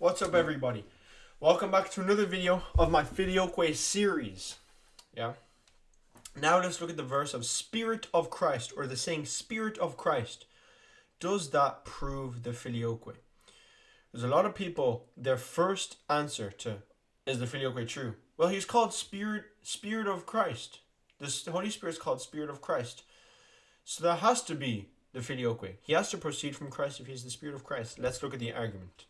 What's up, everybody? Welcome back to another video of my Filioque series. Yeah. Now let's look at the verse of Spirit of Christ, or the saying Spirit of Christ. Does that prove the Filioque? There's a lot of people, their first answer to, is the Filioque true? Well, he's called Spirit of Christ. The Holy Spirit is called Spirit of Christ. So that has to be the Filioque. He has to proceed from Christ if he's the Spirit of Christ. Let's look at the argument.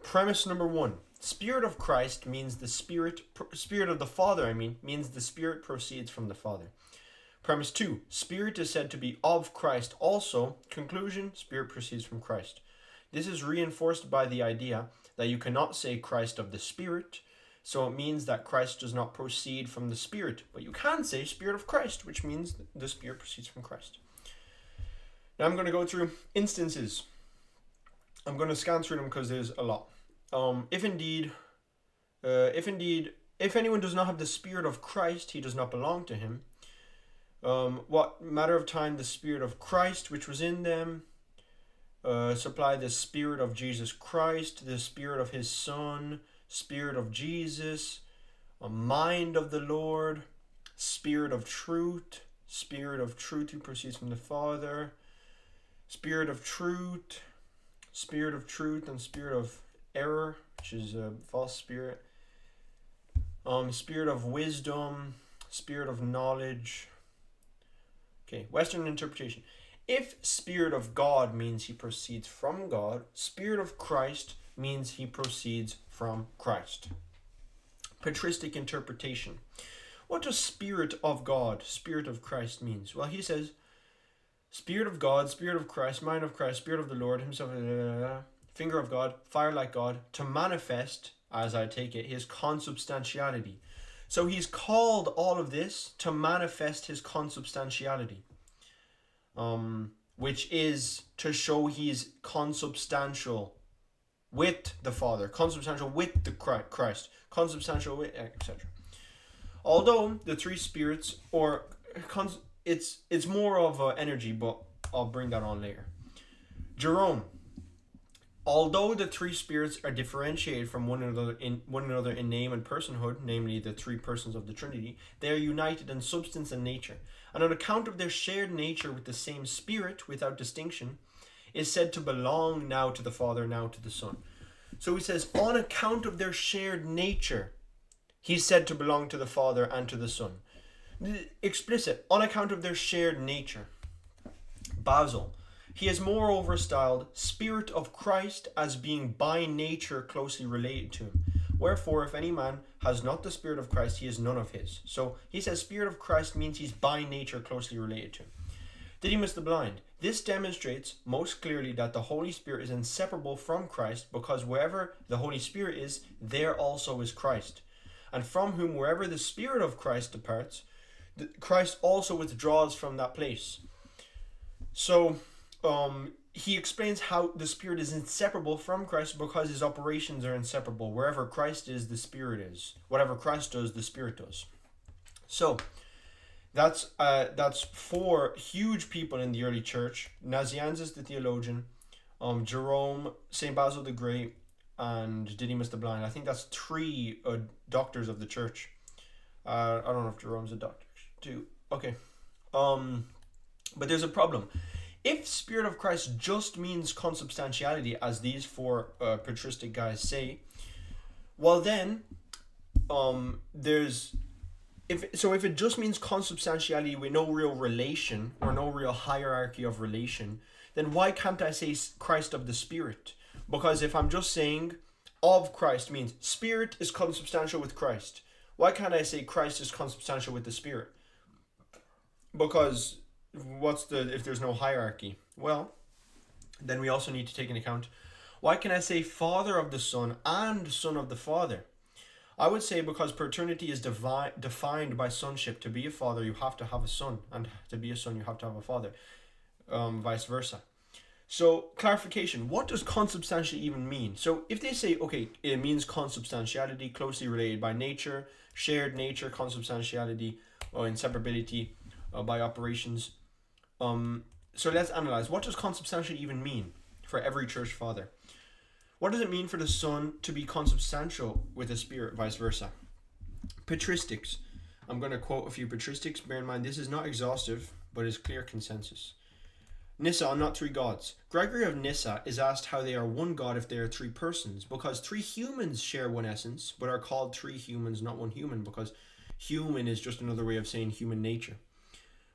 Premise number 1. Spirit of Christ means the Spirit of the Father, means the Spirit proceeds from the Father. Premise 2. Spirit is said to be of Christ also. Conclusion, Spirit proceeds from Christ. This is reinforced by the idea that you cannot say Christ of the Spirit, so it means that Christ does not proceed from the Spirit. But you can say Spirit of Christ, which means the Spirit proceeds from Christ. Now I'm going to go through instances. I'm going to scan through them because there's a lot. If anyone does not have the Spirit of Christ, he does not belong to him. What matter of time the Spirit of Christ which was in them supply the Spirit of Jesus Christ, the Spirit of his Son, Spirit of Jesus, a mind of the Lord, Spirit of truth who proceeds from the Father, Spirit of truth and Spirit of error, which is a false spirit, Spirit of wisdom, Spirit of knowledge. Okay, Western interpretation. If Spirit of God means he proceeds from God, Spirit of Christ means he proceeds from Christ. Patristic interpretation. What does Spirit of God, Spirit of Christ means? Well, he says, Spirit of God, Spirit of Christ, mind of Christ, Spirit of the Lord, himself, finger of God, fire like God, to manifest, as I take it, his consubstantiality. So he's called all of this to manifest his consubstantiality, which is to show he's consubstantial with the Father, consubstantial with the Christ, consubstantial with, etc. Although the three spirits, or it's more of an energy, but I'll bring that on later. Jerome. Although the three spirits are differentiated from one another in name and personhood, namely the three persons of the Trinity, they are united in substance and nature. And on account of their shared nature with the same Spirit, without distinction, is said to belong now to the Father, now to the Son. So he says, on account of their shared nature, he's said to belong to the Father and to the Son. Explicit, on account of their shared nature. Basil. He is moreover styled Spirit of Christ as being by nature closely related to him. Wherefore, if any man has not the Spirit of Christ, he is none of his. So he says Spirit of Christ means he's by nature closely related to him. Didymus the Blind. This demonstrates most clearly that the Holy Spirit is inseparable from Christ, because wherever the Holy Spirit is, there also is Christ. And from whom wherever the Spirit of Christ departs, Christ also withdraws from that place. So he explains how the Spirit is inseparable from Christ because his operations are inseparable. Wherever Christ is, the Spirit is. Whatever Christ does, the Spirit does. So that's 4 huge people in the early church: Nazianzus the theologian, Jerome, Saint Basil the Great, and Didymus the Blind. I think that's 3 doctors of the church. I don't know if Jerome's a doctor too. Okay. But there's a problem. If Spirit of Christ just means consubstantiality, as these 4 patristic guys say, well then, if it just means consubstantiality with no real relation or no real hierarchy of relation, then why can't I say Christ of the Spirit? Because if I'm just saying of Christ means Spirit is consubstantial with Christ, why can't I say Christ is consubstantial with the Spirit? Because if there's no hierarchy? Well, then we also need to take into account, why can I say Father of the Son and Son of the Father? I would say because paternity is defined by sonship. To be a father, you have to have a son, and to be a son, you have to have a father, vice versa. So, clarification, what does consubstantial even mean? So, if they say, okay, it means consubstantiality, closely related by nature, shared nature, consubstantiality, or inseparability by operations. So let's analyze, what does consubstantial even mean for every church father? What does it mean for the Son to be consubstantial with the Spirit, vice versa? Patristics. I'm going to quote a few patristics. Bear in mind, this is not exhaustive, but is clear consensus. Nyssa are not three gods. Gregory of Nyssa is asked how they are one God if they are three persons, because three humans share one essence, but are called three humans, not one human, because human is just another way of saying human nature.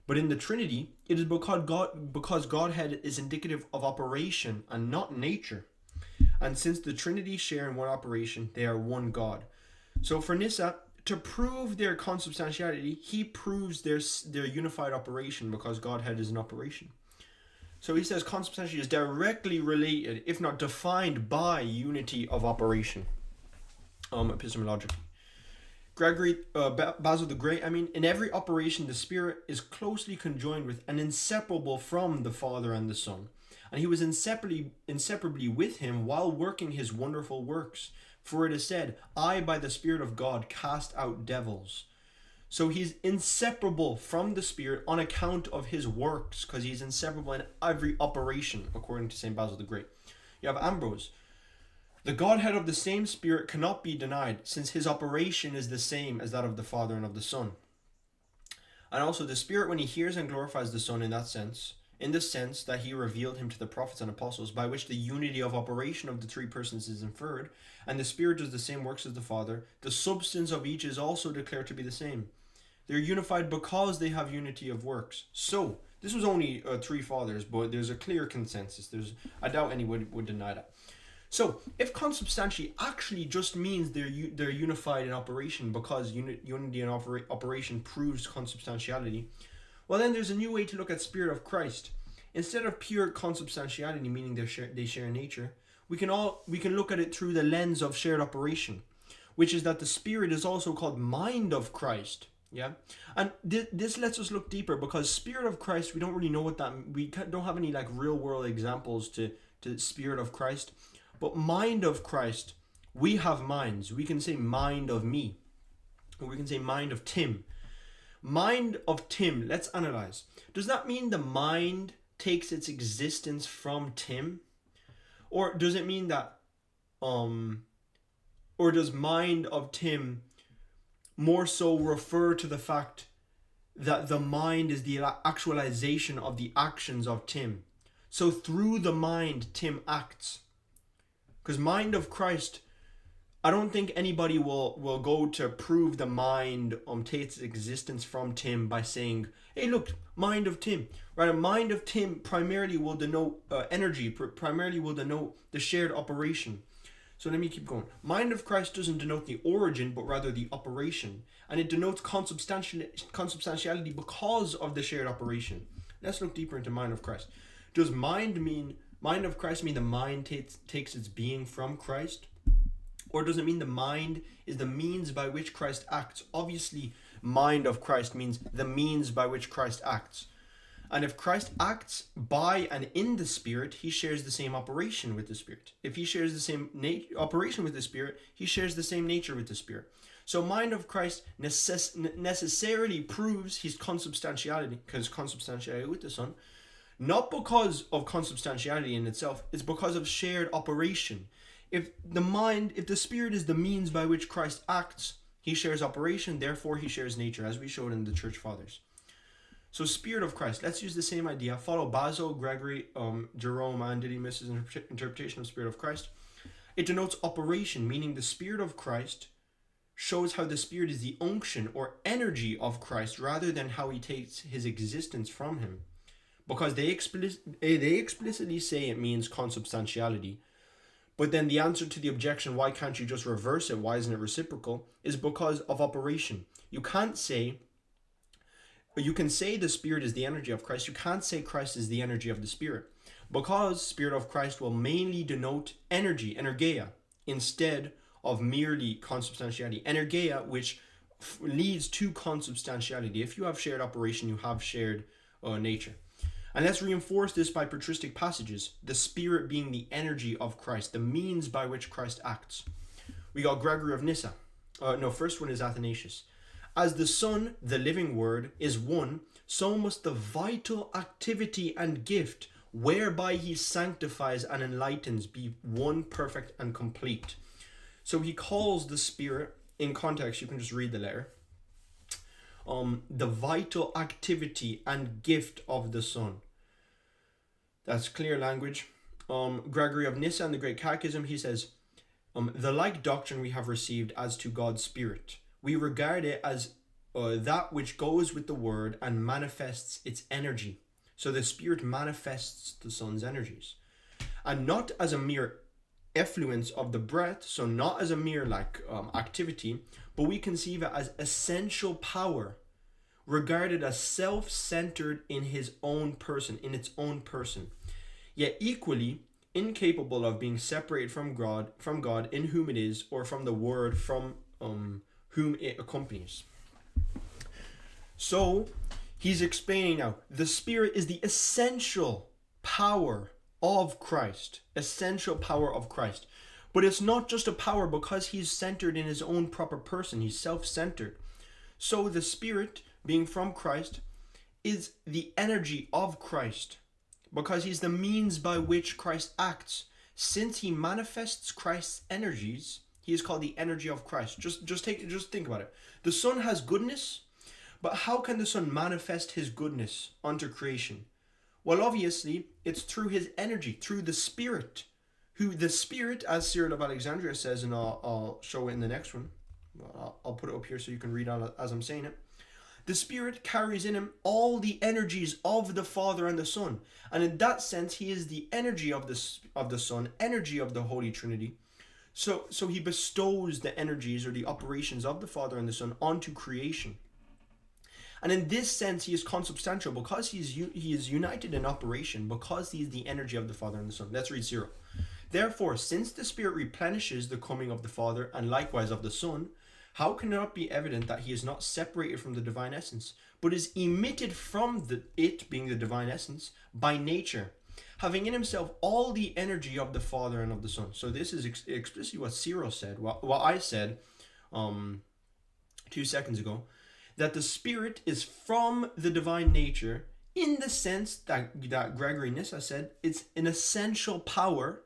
But in the Trinity, it is because Godhead is indicative of operation and not nature. And since the Trinity share in one operation, they are one God. So for Nyssa, to prove their consubstantiality, he proves their unified operation because Godhead is an operation. So he says consubstantiality is directly related, if not defined, by unity of operation, epistemologically. Basil the Great, in every operation the Spirit is closely conjoined with and inseparable from the Father and the Son. And he was inseparably with him while working his wonderful works. For it is said, I by the Spirit of God cast out devils. So he's inseparable from the Spirit on account of his works, because he's inseparable in every operation, according to St. Basil the Great. You have Ambrose. The Godhead of the same Spirit cannot be denied, since his operation is the same as that of the Father and of the Son. And also the Spirit, when he hears and glorifies the Son in the sense that he revealed him to the prophets and apostles, by which the unity of operation of the three persons is inferred, and the Spirit does the same works as the Father, the substance of each is also declared to be the same. They're unified because they have unity of works. So, this was only three fathers, but there's a clear consensus. I doubt anyone would deny that. So, if consubstantiality actually just means they're unified in operation because unity in operation proves consubstantiality, well then there's a new way to look at Spirit of Christ. Instead of pure consubstantiality, meaning they share nature, we can look at it through the lens of shared operation, which is that the Spirit is also called mind of Christ. Yeah, and this lets us look deeper, because Spirit of Christ, we don't really know what that. We don't have any like real world examples to Spirit of Christ, but mind of Christ, we have minds. We can say mind of me, or we can say mind of Tim. Mind of Tim. Let's analyze. Does that mean the mind takes its existence from Tim, or does it mean that, or does mind of Tim more so refer to the fact that the mind is the actualization of the actions of Tim? So through the mind, Tim acts. Because mind of Christ, I don't think anybody will go to prove the mind takes its existence from Tim by saying, hey look, mind of Tim. Right, a mind of Tim primarily will denote energy, primarily will denote the shared operation. So let me keep going. Mind of Christ doesn't denote the origin, but rather the operation. And it denotes consubstantiality because of the shared operation. Let's look deeper into mind of Christ. Does mind of Christ mean the mind takes its being from Christ? Or does it mean the mind is the means by which Christ acts? Obviously, mind of Christ means the means by which Christ acts. And if Christ acts by and in the Spirit, he shares the same operation with the Spirit. If he shares the same operation with the Spirit, he shares the same nature with the Spirit. So mind of Christ necessarily proves his consubstantiality, because consubstantiality with the Son, not because of consubstantiality in itself, it's because of shared operation. If the Spirit is the means by which Christ acts, he shares operation, therefore he shares nature, as we showed in the Church Fathers. So Spirit of Christ, let's use the same idea. Follow Basil, Gregory, Jerome, and Didymus's interpretation of Spirit of Christ. It denotes operation, meaning the Spirit of Christ shows how the Spirit is the unction or energy of Christ rather than how he takes his existence from him. Because they explicitly say it means consubstantiality. But then the answer to the objection, why can't you just reverse it, why isn't it reciprocal, is because of operation. You can say the Spirit is the energy of Christ. You can't say Christ is the energy of the Spirit, because Spirit of Christ will mainly denote energy, energeia, instead of merely consubstantiality. Energeia, which leads to consubstantiality. If you have shared operation, you have shared nature. And let's reinforce this by patristic passages, the Spirit being the energy of Christ, the means by which Christ acts. We got Gregory of Nyssa. First one is Athanasius. As the Son, the living Word, is one, so must the vital activity and gift whereby he sanctifies and enlightens, be one perfect and complete. So he calls the Spirit, in context, you can just read the letter, the vital activity and gift of the Son. That's clear language. Gregory of Nyssa in the Great Catechism, he says, the like doctrine we have received as to God's Spirit. We regard it as that which goes with the Word and manifests its energy. So the Spirit manifests the Son's energies. And not as a mere effluence of the breath, so not as a mere activity, but we conceive it as essential power, regarded as self-centered in its own person, yet equally incapable of being separated from God in whom it is, or from the Word from whom it accompanies. So he's explaining now, the Spirit is the essential power of Christ. Essential power of Christ. But it's not just a power because he's centered in his own proper person. He's self-centered. So the Spirit, being from Christ, is the energy of Christ, because he's the means by which Christ acts. Since he manifests Christ's energies, he is called the energy of Christ. Just think about it. The Son has goodness, but how can the Son manifest his goodness unto creation? Well, obviously, it's through his energy, through the Spirit. Who the Spirit, as Cyril of Alexandria says, and I'll show it in the next one. I'll put it up here so you can read on as I'm saying it. The Spirit carries in him all the energies of the Father and the Son. And in that sense, he is the energy of the Son, energy of the Holy Trinity. So he bestows the energies or the operations of the Father and the Son onto creation. And in this sense, he is consubstantial because he is united in operation, because he is the energy of the Father and the Son. Let's read 0. Therefore, since the Spirit replenishes the coming of the Father and likewise of the Son, how can it not be evident that he is not separated from the divine essence, but is emitted from it, being the divine essence, by nature, having in himself all the energy of the Father and of the Son? So this is explicitly what Cyril said, what I said 2 seconds ago, that the Spirit is from the divine nature in the sense that Gregory Nyssa said it's an essential power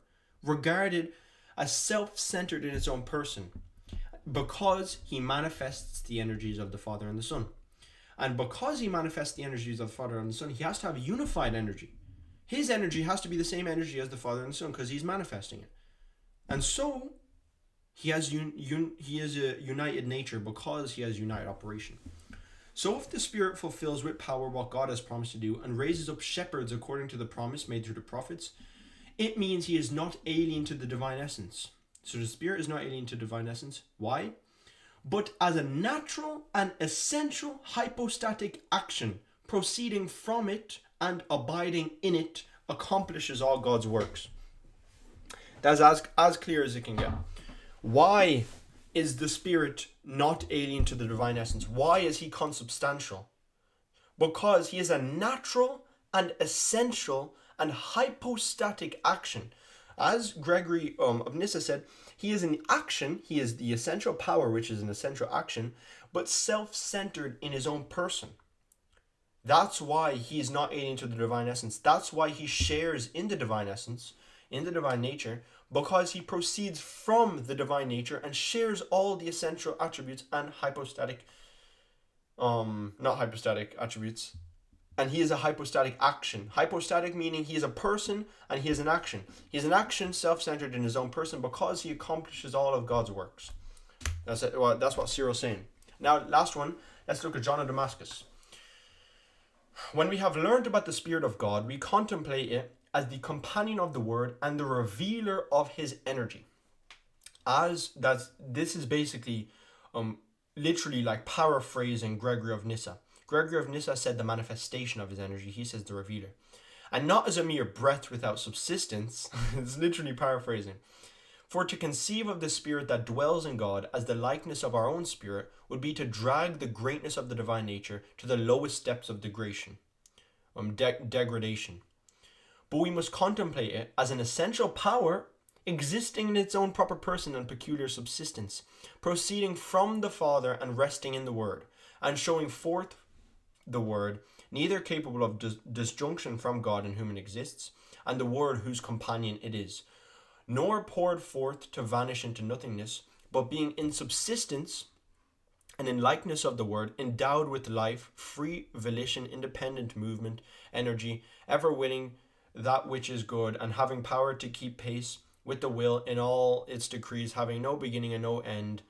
regarded as self-centered in its own person, because he manifests the energies of the Father and the Son. And because he manifests the energies of the Father and the Son, he has to have unified energy. His energy has to be the same energy as the Father and the Son because he's manifesting it. And so he has he is a united nature because he has united operation. So if the Spirit fulfills with power what God has promised to do and raises up shepherds according to the promise made through the prophets, it means he is not alien to the divine essence. So the Spirit is not alien to divine essence. Why? But as a natural and essential hypostatic action proceeding from it and abiding in it accomplishes all God's works. That's as clear as it can get. Why is the Spirit not alien to the divine essence? Why is he consubstantial? Because he is a natural and essential and hypostatic action. As Gregory of Nyssa said, he is an action, he is the essential power, which is an essential action, but self-centered in his own person. That's why he is not alien to the divine essence. That's why he shares in the divine essence, in the divine nature, because he proceeds from the divine nature and shares all the essential attributes and attributes. And he is a hypostatic action. Hypostatic meaning he is a person and he is an action. He is an action self-centered in his own person because he accomplishes all of God's works. That's it. Well, that's what Cyril's saying. Now, last one, let's look at John of Damascus. When we have learned about the Spirit of God, we contemplate it as the companion of the Word and the revealer of his energy. This is basically literally like paraphrasing Gregory of Nyssa. Gregory of Nyssa said the manifestation of his energy. He says the revealer. And not as a mere breath without subsistence. It's literally paraphrasing. For to conceive of the Spirit that dwells in God as the likeness of our own spirit would be to drag the greatness of the divine nature to the lowest depths of degradation. But we must contemplate it as an essential power existing in its own proper person and peculiar subsistence, proceeding from the Father and resting in the Word, and showing forth the Word, neither capable of disjunction from God in whom it exists, and the Word whose companion it is, nor poured forth to vanish into nothingness, but being in subsistence and in likeness of the Word, endowed with life, free volition, independent movement, energy, ever willing that which is good, and having power to keep pace with the will in all its decrees, having no beginning and no end,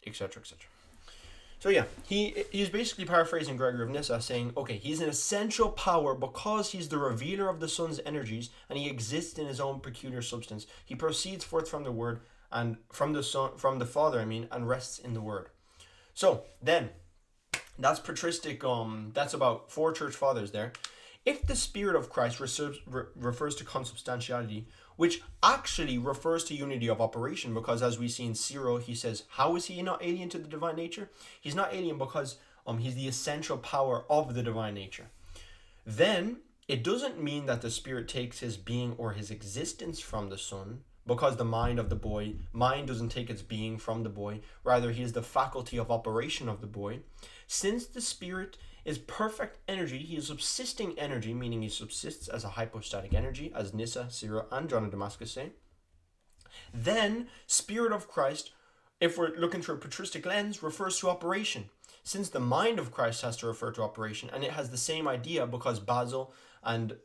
etc., etc. So yeah, he's basically paraphrasing Gregory of Nyssa, saying, okay, he's an essential power because he's the revealer of the Son's energies, and he exists in his own peculiar substance. He proceeds forth from the Word, and from the Son, from the Father, and rests in the Word. So then, that's patristic. That's about 4 church fathers there. If the Spirit of Christ refers to consubstantiality, which actually refers to unity of operation, because as we see in Cyril, he says, how is he not alien to the divine nature? He's not alien because he's the essential power of the divine nature. Then it doesn't mean that the Spirit takes his being or his existence from the Son, because the mind doesn't take its being from the boy. Rather, he is the faculty of operation of the boy. Since the Spirit is perfect energy, he is subsisting energy, meaning he subsists as a hypostatic energy, as Nyssa, Cyril, and John of Damascus say. Then, Spirit of Christ, if we're looking through a patristic lens, refers to operation. Since the mind of Christ has to refer to operation, and it has the same idea because Basil and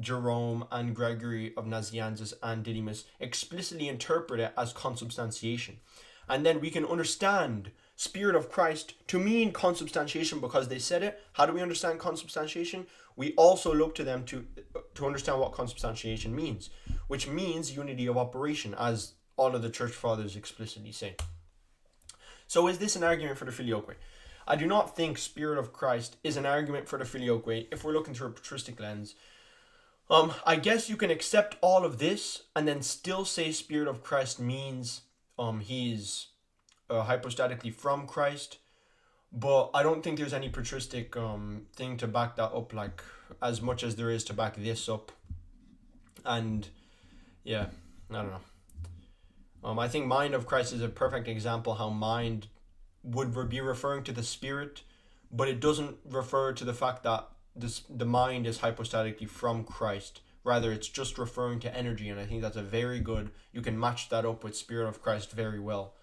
Jerome and Gregory of Nazianzus and Didymus explicitly interpret it as consubstantiation. And then we can understand Spirit of Christ to mean consubstantiation because they said it. How do we understand consubstantiation? We also look to them to understand what consubstantiation means, which means unity of operation, as all of the church fathers explicitly say. So is this an argument for the Filioque? I do not think Spirit of Christ is an argument for the Filioque if we're looking through a patristic lens. I guess you can accept all of this and then still say Spirit of Christ means he's hypostatically from Christ, but I don't think there's any patristic thing to back that up, like as much as there is to back this up. And yeah, I don't know. I think mind of Christ is a perfect example how mind would be referring to the Spirit, but it doesn't refer to the fact that the mind is hypostatically from Christ. Rather, it's just referring to energy, and I think that's a very good, you can match that up with Spirit of Christ very well,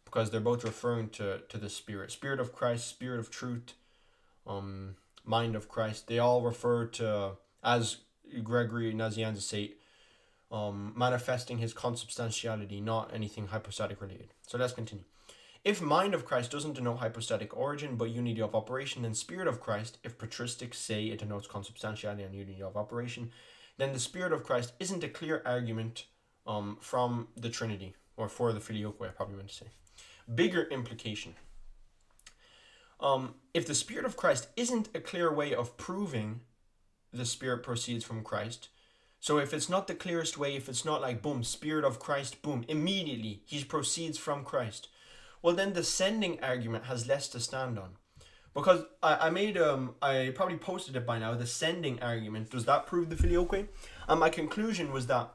because they're both referring to the Spirit. Spirit of Christ, Spirit of truth, mind of Christ, they all refer to, as Gregory Nazianzus say, manifesting his consubstantiality, not anything hypostatic related. So let's continue. If mind of Christ doesn't denote hypostatic origin but unity of operation, then Spirit of Christ, if patristics say it denotes consubstantiality and unity of operation, then the Spirit of Christ isn't a clear argument from the Trinity, or for the Filioque, I probably meant to say. Bigger implication. If the Spirit of Christ isn't a clear way of proving the Spirit proceeds from Christ, so if it's not the clearest way, if it's not like, boom, Spirit of Christ, boom, immediately he proceeds from Christ, well then the sending argument has less to stand on. Because I probably posted it by now, the sending argument, does that prove the Filioque? And my conclusion was that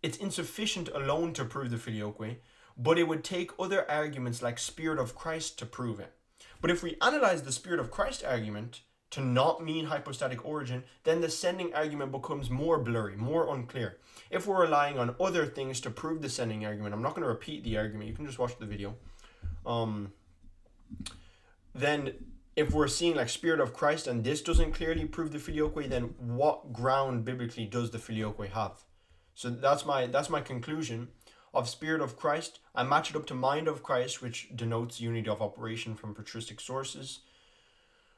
it's insufficient alone to prove the Filioque, but it would take other arguments like Spirit of Christ to prove it. But if we analyze the Spirit of Christ argument to not mean hypostatic origin, then the sending argument becomes more blurry, more unclear. If we're relying on other things to prove the sending argument, I'm not going to repeat the argument, you can just watch the video. Then if we're seeing like Spirit of Christ and this doesn't clearly prove the Filioque, then what ground biblically does the Filioque have? So that's my conclusion of Spirit of Christ. I match it up to mind of Christ, which denotes unity of operation from patristic sources.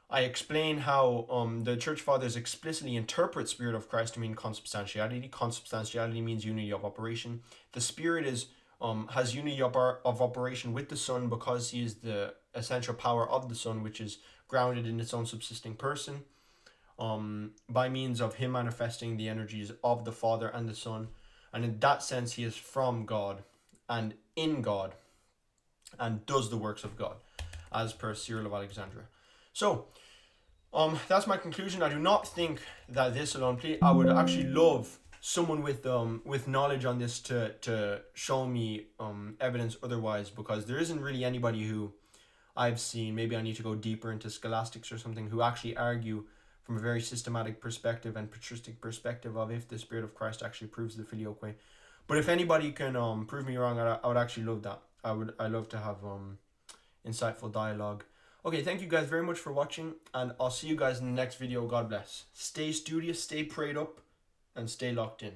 I explain how the church fathers explicitly interpret Spirit of Christ to mean consubstantiality. Consubstantiality means unity of operation. The Spirit has unity of operation with the Son because he is the essential power of the Son, which is grounded in its own subsisting person, by means of him manifesting the energies of the Father and the Son. And in that sense, he is from God and in God and does the works of God, as per Cyril of Alexandria. So, that's my conclusion. I do not think that this alone, I would actually love someone with knowledge on this to show me evidence otherwise, because there isn't really anybody who I've seen, maybe I need to go deeper into scholastics or something, who actually argue from a very systematic perspective and patristic perspective of if the Spirit of Christ actually proves the Filioque. But if anybody can prove me wrong, I would actually love that. I love to have insightful dialogue. Okay, thank you guys very much for watching, and I'll see you guys in the next video. God bless. Stay studious, stay prayed up, and stay locked in.